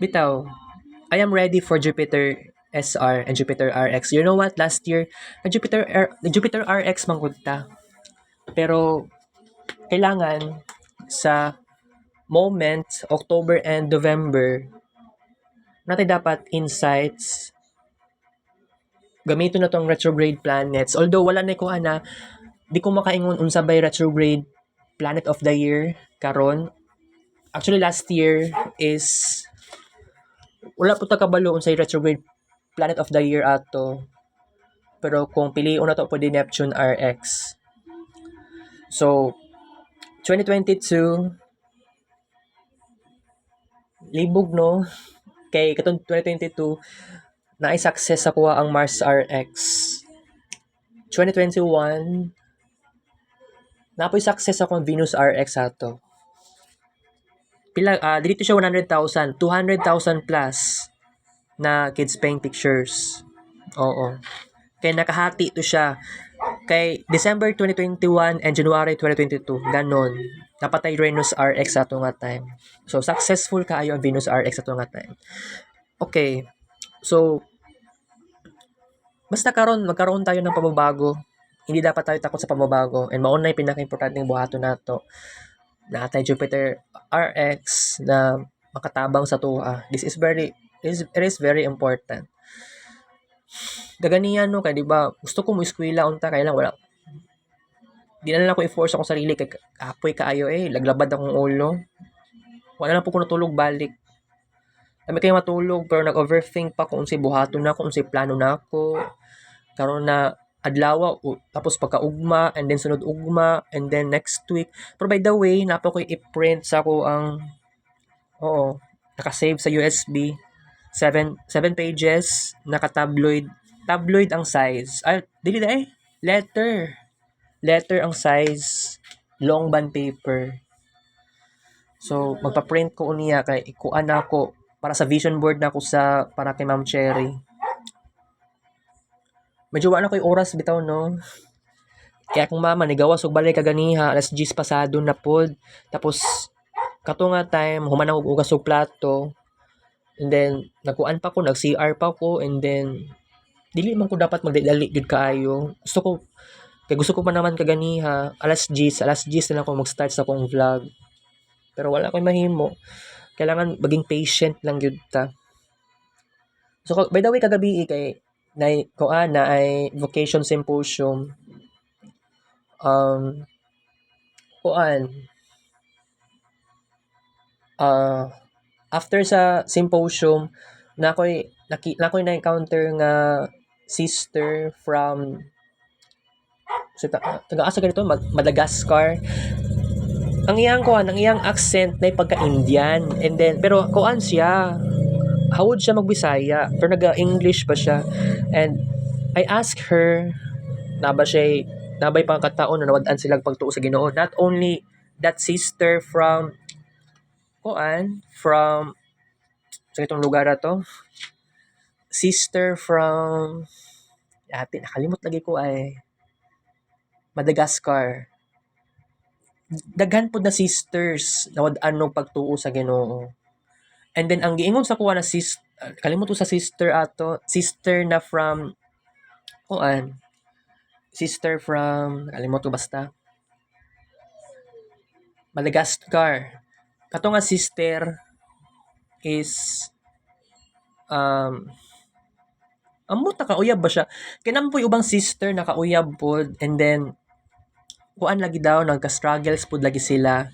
bitaw, I am ready for Jupiter SR and Jupiter RX. You know what? Last year, Jupiter RX man gud ta. Pero kailangan sa moment, October and November, natin dapat insights. Gamiton na tong retrograde planets. Although wala na ko di ko makaingon unsa bay retrograde planet of the year karon. Actually last year is wala po ta kabalo unsay retrograde planet of the year ato. Pero kung piliun na to pwede Neptune RX. So 2022 libog no kay katong 2022 naay success sa kuha ang Mars RX. 2021 napoy success ako ang Venus RX ato. Pila dito siya 100,000, 200,000 plus na kids paying pictures. Oo. Kay nakahati to siya kay December 2021 and January 2022. Ganon. Napatay Venus RX ato nga time. So successful kaayo ang Venus RX ato nga time. Okay. So basta magkaroon tayo ng pagbabago. Hindi dapat tayo takot sa pagbabago. And mauna yung pinaka-importante ng buhaton nato. Na atay Jupiter RX na makatabang sa tuwa. It is very important. Gaganiyan no kay di ba gusto ko mo eskwela unta kay lang wala. Di na lang ako i-force akong sarili kay apoy kaayo laglabad akong ulo. Wala na po ko natulog balik. Kami kayo matulog pero nag-overthink pa kung unsay buhaton na kung unsay plano na ako. Karon na adlaw tapos pagkaugma and then sunod ugma and then next week. Pero by the way, napa ko i-print sa ako ang naka-save sa USB. 7 pages, naka-tabloid. Tabloid ang size. Ay, dili na Letter ang size. Long band paper. So, magpa-print ko uniya kay ikuan ako para sa vision board na ako para kay Ma'am Cherry. Medyo wala na ko'y oras bitaw no. Kaya kung mama nigawas og balay kaganiha, alas 10 pasado na pod. Tapos kato nga time human ako ugas og plato. And then nagkuan pa ko, nag-CR pa ko and then dili man ko dapat magdali gid kaayo. Gusto ko pa naman kaganiha, alas 10 na lang ako mag-start sa akong vlog. Pero wala ko'y mahimo. Kailangan maging patient lang gyud ta. So by the way kagabi kay na ay vocation symposium after sa symposium nakoy na encounter nga sister from taga-asa ganito Madagascar. Ang iyang accent na pagka-Indian and then pero kuan siya hawod siya magbisaya pero naga-English pa siya and I asked her nabay pangkataon na nawad-an silang pagtuo sa Ginoo. Not only that sister from sa itong lugar na to, sister from nakalimot lagi ko Madagascar. Daghan pod na sisters nawad-an og pagtuo sa Ginoo. And then ang giingon sa kuha na kalimot sa sister na from kalimot ko basta Madagascar. Kato nga sister is ambot nakauyab ba siya? Kinampoy ubang sister nakauyab pod and then kuan lagi daw nagka-struggles pod lagi sila.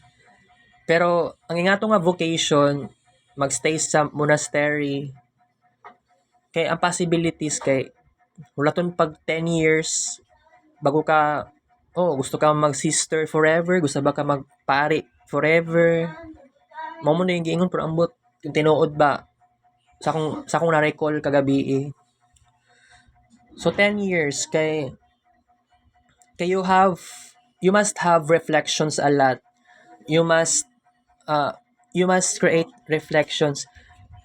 Pero ang ingato nga vocation magstay sa monastery kay ang possibilities kay walaton pag 10 years bago ka gusto ka mag-sister forever, gusto ba ka magpari forever. Mao mo na yung giingon pero ambot yung tinuod ba sa akong na-recall kagabi So 10 years kay you must have reflections a lot. You must create reflections.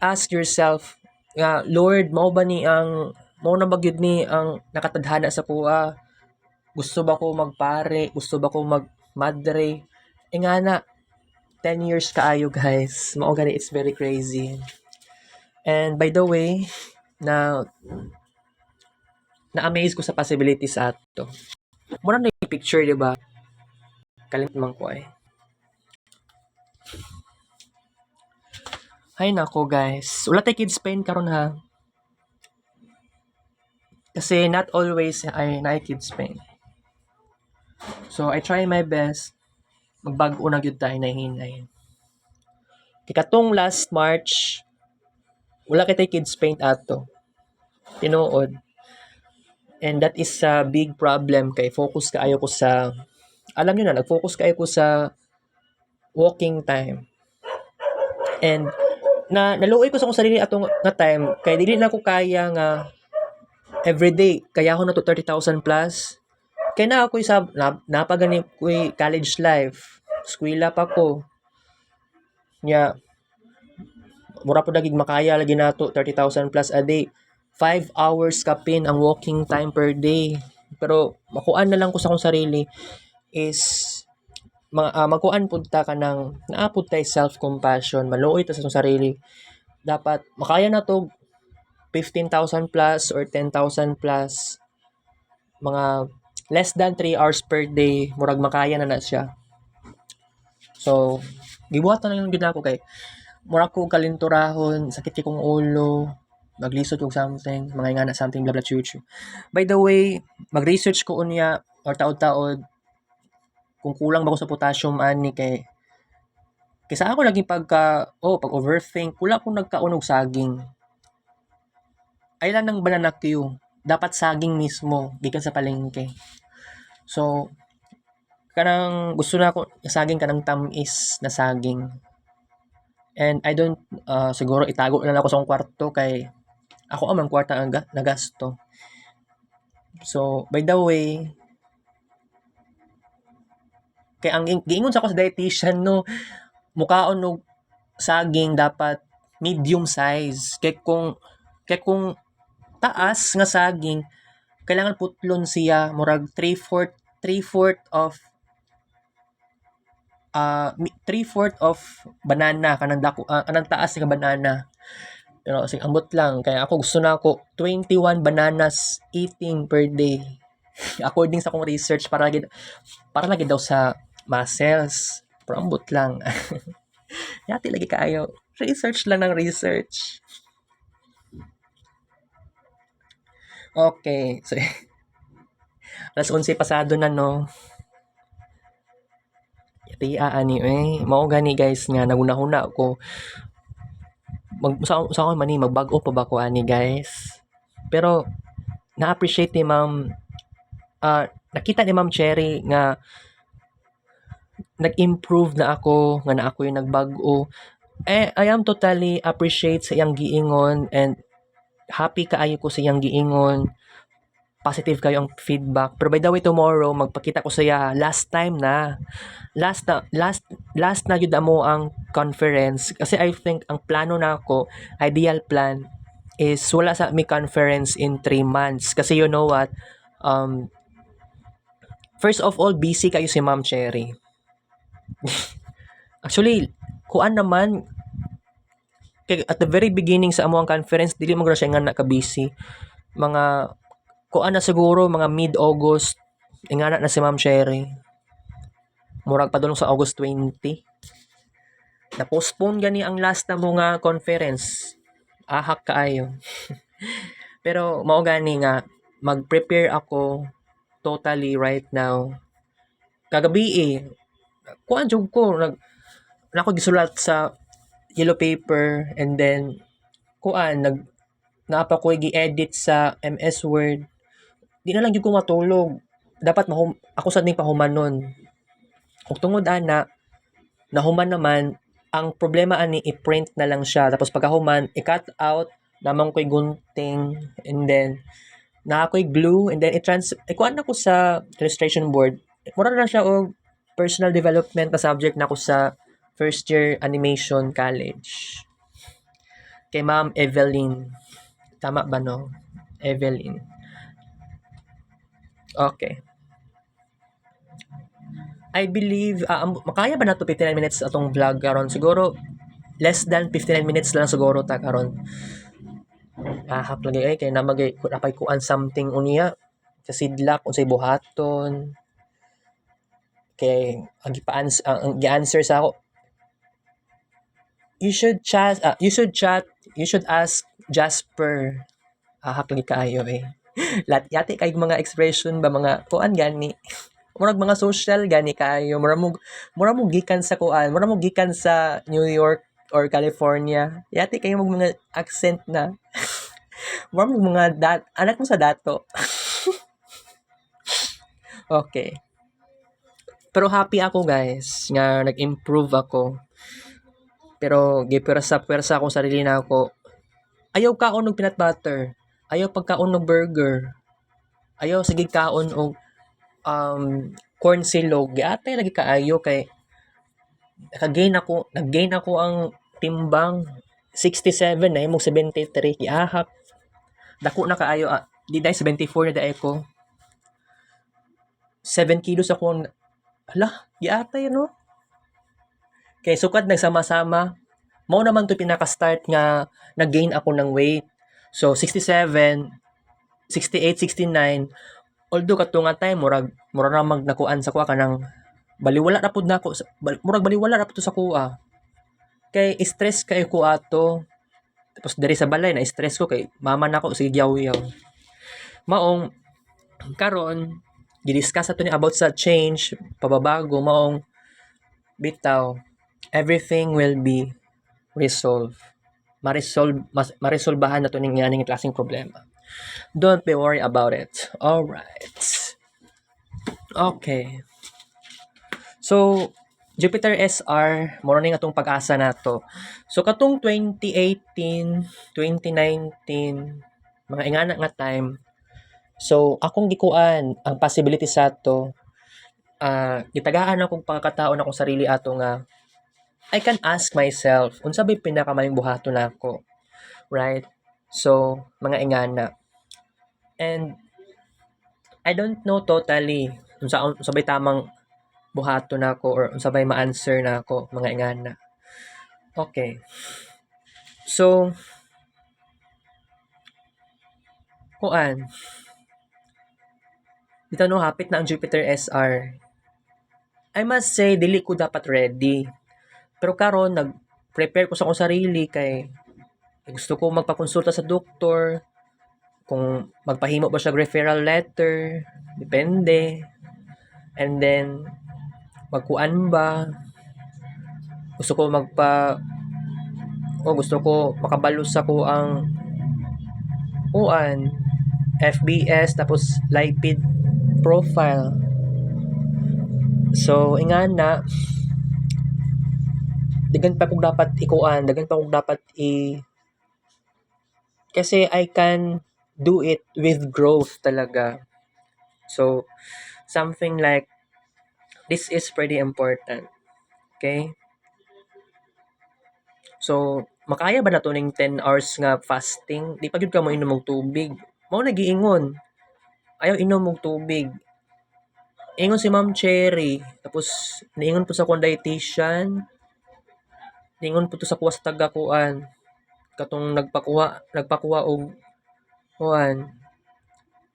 Ask yourself, Lord, mao na ba gyud ni ang nakatadhana sa kuha? Gusto ba ko magpare? Gusto ba ko magmadre? Nga na 10 years kaayo guys. Mao gani it's very crazy. And by the way, na-amaze ko sa possibilities ato. Mura na yung picture, di ba? Kalimut man ko Hay nako guys. Wala tayo kids pain karon ha. Kasi not always ay na kids pain. So I try my best. Magbag-o na gyud tayo na hinay. Katong last March wala kitay kids paint ato, tinuod. And that is a big problem kay focus kaayo ko sa, alam niyo na, nag-focus kaayo ko sa walking time. And naluoy ko sa akong sarili atong nga time kay dili na ko kaya nga everyday kaya ako na to 30,000 plus. Kaya na ako sa napagani ko college life. Eskwela pa ko. Nya mura po dagig makaya lagi nato 30,000 plus a day. 5 hours kapin ang walking time per day. Pero makuan na lang ko sa akong sarili is magkuan pud ta kanang naapod tay self-compassion, maluoy ta sa atong sarili. Dapat makaya na to 15,000 plus or 10,000 plus, mga less than 3 hours per day, murag makaya na siya. So, gibuhatan na yung ginako kay murag ko kalinturahon, sakit kong ulo, maglisod og something, mga ingana something blah blah chuchu. By the way, mag-research ko unya or taod-taod kung kulang ba ko sa potassium ani kay kaysa ako laging pag overthink, wala akong nagkaunog saging. Ay lang ng banana Q. Dapat saging mismo, gikan sa palengke. So, kanang gusto na ako saging kanang tamis na saging. And I don't, siguro itago na lang ako sa akong kwarto kay ako amang kwarta ang nagasto. So, by the way, kay ang giingon sa ako sa dietitian no, mukaon og saging dapat medium size. Kay kung taas nga saging, kailangan putlon siya, murag 3/4 of banana kanang kanang taas nga banana. Pero sig ambot lang kaya ako gusto na ako 21 bananas eating per day. According sa akong research para lagi daw sa muscles. Pero ambot lang. Yati lagi kaayo. Research lang ng research. Okay. So, alas 11 pasado na no. Yati ani mao gani guys nga naguna-huna ko. Sa ako man ni magbag-o pa ba ko ani guys. Pero na-appreciate ni Ma'am nakita ni Ma'am Cherry nga nag-improve na ako nga na ako yung nagbago. I am totally appreciate sa iyang giingon and happy kaayo ko sa iyang giingon. Positive kayo ang feedback. Pero by the way, tomorrow magpakita ko sa iya last na yun mo ang conference kasi I think ang plano na ako, ideal plan is wala sa may conference in 3 months kasi you know what, first of all busy kayo si Ma'am Cherry. Actually kuan naman kay at the very beginning sa amuang conference dili mo gra siya nga na ka busy, mga kuan na siguro mga mid-August ingana na si Ma'am Cherry. Murag padulong sa August 20. Na-postpone gani ang last na mga conference. Ahak kaayo. Pero mao gani nga mag-prepare ako totally right now. Kagabi kuan jud ko nako gisulat sa yellow paper and then kuan naapa ko gi-edit sa MS Word. Di na lang jud ko matulog. Dapat ako sad ning pahumanon. Ug tungod ana nahuman naman ang problema ani i-print na lang siya tapos pagkahuman i-cut out namang ko'y gunting and then na ako'y glue and then kuan na ko sa illustration board. Mura na siya og personal development na subject na ko sa first year animation college. Kay Ma'am Evelyn. Tama ba no? Evelyn. Okay. I believe, makaya ba na to 59 minutes atong vlog karon? Siguro, less than 59 minutes lang siguro ta karon. Ahap lagi kay namagay napay kuan something unya sa sidlak unsay buhaton. Kay ang gi-answer sa ako. You should ask Jasper. Ahap lagi kaayo yati kay mga expression ba mga kuan gani. Murag mga social gani kayo, mura mo gikan sa kuan, mura mo gikan sa New York or California. Yati kayo mag mga accent na. More mga anak mo sa dato. Okay. Pero happy ako guys nga nag-improve ako. Pero gipwersa ako sarili na ako. Ayaw kaon og peanut butter. Ayaw pagkaon og burger. Ayaw sige kaon og corn silog. Giatay lagi kaayo kay nag-gain ako ang timbang 67 na imong 73 giahak. Dako na kaayo di dai 74 na dai ko. 7 kilos ako. Hala, giatay no. Kay sukad nagsama-sama. Mao naman to pinaka-start nga nag-gain ako ng weight. So 67, 68, 69. Although kato nga time murag na magnakuan sa kuha kanang baliwala ra pud nako murag baliwala ra pud sa kuha. Kay stress kay ko ato. Tapos diri sa balay na stress ko kay mama nako sige yaw-yaw. Maong karon gi-discuss ato ni about sa change, pababago maong bitaw everything will be resolved. Maresolbahan na to ning yaning klaseng problema. Don't be worried about it. All right. Okay. So, Jupiter SR, moro ni atong pag-asa nato. So, katong 2018, 2019, mga ingana nga time, so, akong gikuan, ang possibility sa to, gitagaan akong pagkakataon akong sarili ato nga, I can ask myself, unsa ba'y pinakamayong buhaton nako, right? So, mga ingana. And, I don't know totally unsa ba'y tamang buhaton nako or unsa ba'y ma-answer nako, mga ingana. Okay. So, kuan, dito no, hapit na ang Jupiter SR. I must say, dili ko dapat ready. Pero karon nag-prepare ko sa akong sarili kay gusto ko magpakonsulta sa doktor, kung magpahimo ba siya referral letter, depende. And then, magkuan ba? Gusto ko gusto ko makabalo sa ko ang kuan, FBS, tapos lipid profile. So, ingana, dagan pa kong dapat kasi I can do it with growth talaga. So, something like, this is pretty important. Okay? So, makaya ba na to ning 10 hours nga fasting? Di pa gyud ka mo inom og tubig. Mao nagiingon. Ayaw inom og tubig. Ingon si Ma'am Cherry. Tapos, niingon po sa kong dietitian. Niingon po to sa kuha sa taga-kuan. Katong nagpakuha og kuan,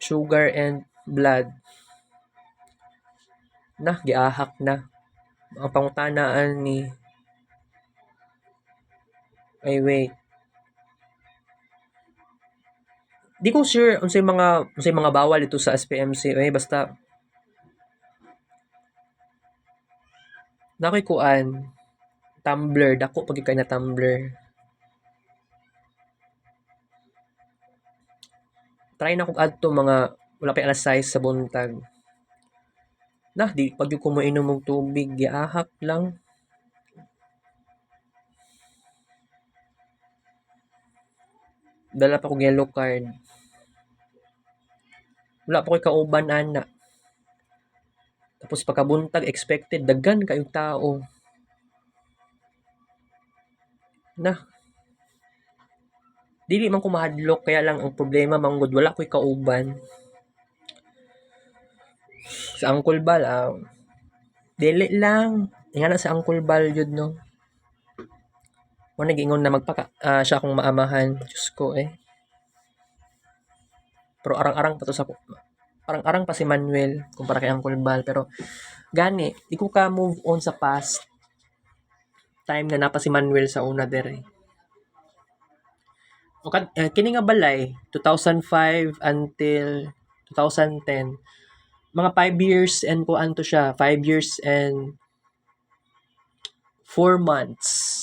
sugar and blood. Giahak na. Ang pangutanaan ni ay wait. Di ko sure unsay mga bawal ito sa SPMC. Basta nakoy kuan, tumbler, dako pag kay na tumbler. Try na kog adto mga wala pa alas 6 sa buntag. Di pag ko mo inom og tubig, giahak lang. Dala pa kog yellow card. Wala pa ko'y kauban ana. Tapos pagkabuntag expected daghan kayong tao. Dili man ko mahadlok kaya lang ang problema manggod wala ko'y kauban. Sa Uncle Bal, dili lang. Ingana sa Uncle Bal yun, no. Mo nag-ingon na siya akong maamahan. Diyos ko Pero arang-arang pa to sa arang-arang pa si Manuel kumpara kay Uncle Bal. Pero gani, di ko ka move on sa past time na napa si Manuel sa una dere. Kini nga balay 2005 until 2010, mga 5 years and kuan to siya, 5 years and 4 months.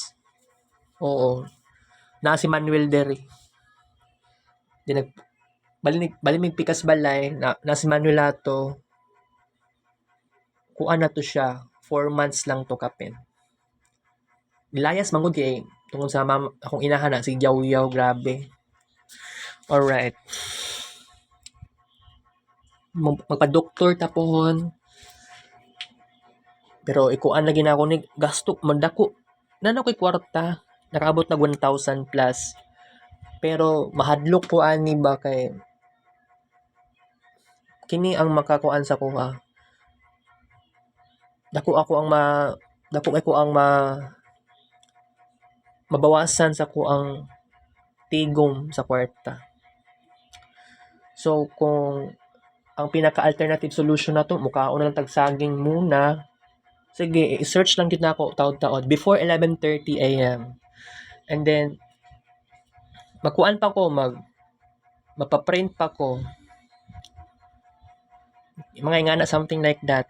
Oo, naa si Manuel dere. Di nag balimig pikas balay na si Manuel ato, kuan na to siya, 4 months lang to kapin. Nilayas man gud kay tungod sa akong inahan na si Yaw-Yaw, grabe. Alright. Magpa-doktor ta pohon. Pero ikuan lagi na ako ni gasto mandako. Nana ko'y kwarta, nakaabot na 1,000 plus. Pero mahadlok ko ani ba kay kini ang makakuan sa kuha. Dako ako ang mabawasan sa kuang tigom sa kwarta. So kung ang pinaka-alternative solution na to, mukaon na lang tag saging muna. Sige, i-search lang gid nako taod-taod before 11:30 AM. And then magkuan pa ko mapaprint pa ko. Mga ingana something like that.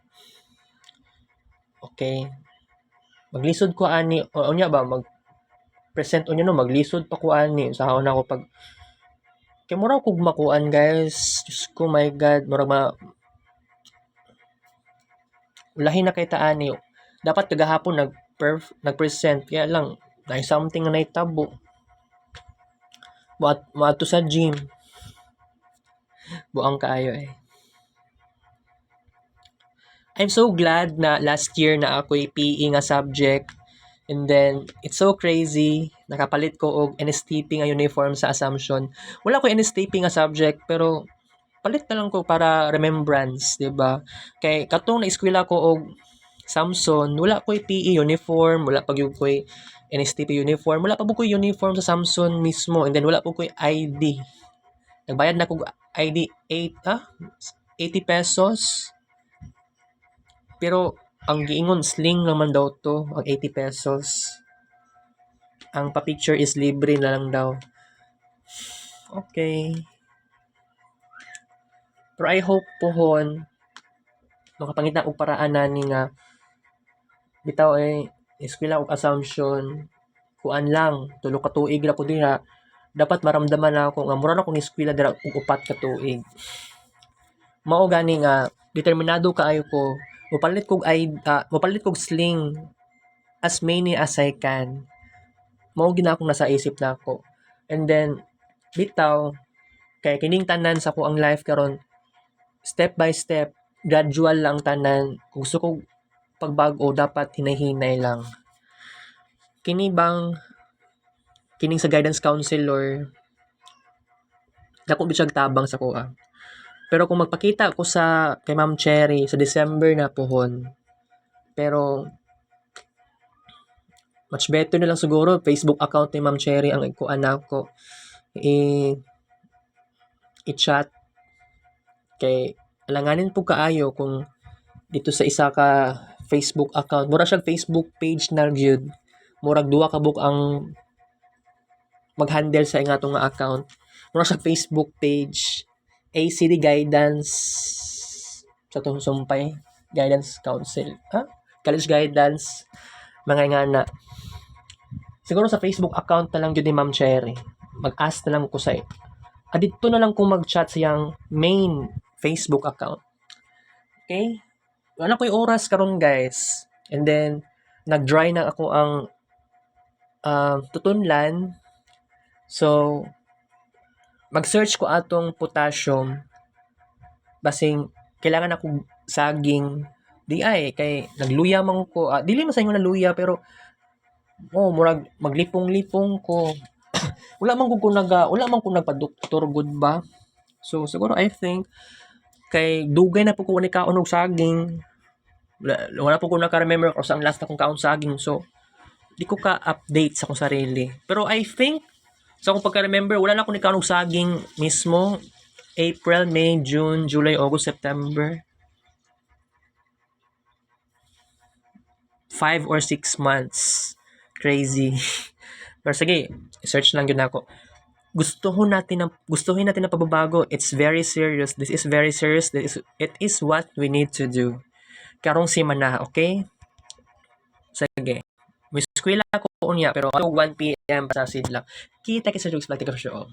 Okay. Maglisod ko ani o unya ba present unya no maglisod pa ko ani sahon ako pag kay mura kog makuan guys. Diyos ko my god, mura ulahin na kay ta ani. Dapat kagahapon nag-present kaya lang na something na naitabo. Moadto sa gym. Buang kaayo eh. I'm so glad na last year na ako'y PE nga subject. And then, it's so crazy. Nakapalit ko og NSTP nga uniform sa Assumption. Wala ko NSTP nga subject, pero palit na lang ko para remembrance, di ba? Kay katong na-eskwela ko og Samson, wala ko'y PE uniform, wala pa gyud ko'y NSTP uniform, wala pa po ko'y uniform sa Samson mismo, and then wala po ko'y ID. Nagbayad na ko ID 80 pesos. Pero ang giingon sling naman daw to, ang 80 pesos. Ang pa-picture is libre na lang daw. Okay. Pero I hope pohon makapangita og paraan nani nga bitaw eskwela og Assumption kuan lang tulo ka tuig ra ko diha, dapat maramdaman na ako nga mura na akong eskwela dira og 4 ka tuig. Mao gani nga determinado kaayo ko mapalit kog sling as many as I can. Mao gina akong nasa isip nako. And then bitaw kay kining tanan sa ko ang life karon step by step, gradual lang tanan. Kung gusto kog pagbago dapat hinay-hinay lang. Kining sa guidance counselor dako bisyag tabang sa kuha. Pero kung magpakita ko kay Ma'am Cherry sa December na pohon, pero much better na lang siguro Facebook account ni Ma'am Cherry ang ikuan nako i-chat kay alanganin po kaayo kung dito sa isa ka Facebook account. Mura siya Facebook page na gyud. Murag duha ka book ang mag-handle sa ingatong nga account. Mura siya Facebook page. ACD Guidance sa itong sumpay. Guidance Council. College Guidance. Mga ingana. Siguro sa Facebook account na lang yun ni Ma'am Cherry. Mag-ask na lang ko sa dito na lang kung mag-chat siyang main Facebook account. Okay? Wala ko yung oras karon guys. And then, nag-dry na ako ang tutunlan. So, mag-search ko atong potassium. Basing, kailangan ako saging. Di ay, kay nagluya man ko. Dili man sa inyo naluya, pero murag maglipong-lipong ko. wala man ko nagpa-doktor good ba. So siguro I think kay dugay na po ko ni kaon og saging. Wala po ko naka-remember kung saan last na kong kaon saging. So di ko ka-update sa akong sarili. Pero I think sa akong pagka-remember, wala na ako ni kaon og saging mismo. April, May, June, July, August, September. 5 or 6 months. Crazy. Pero sige, search lang yun ako. Gustuhin natin na pababago. It's very serious. This is very serious. It is what we need to do. Karong simana, okay? Sige. May eskwela ko unya pero 1 PM pa sa sidlak. Kita kay sa Jokes Vlog Show.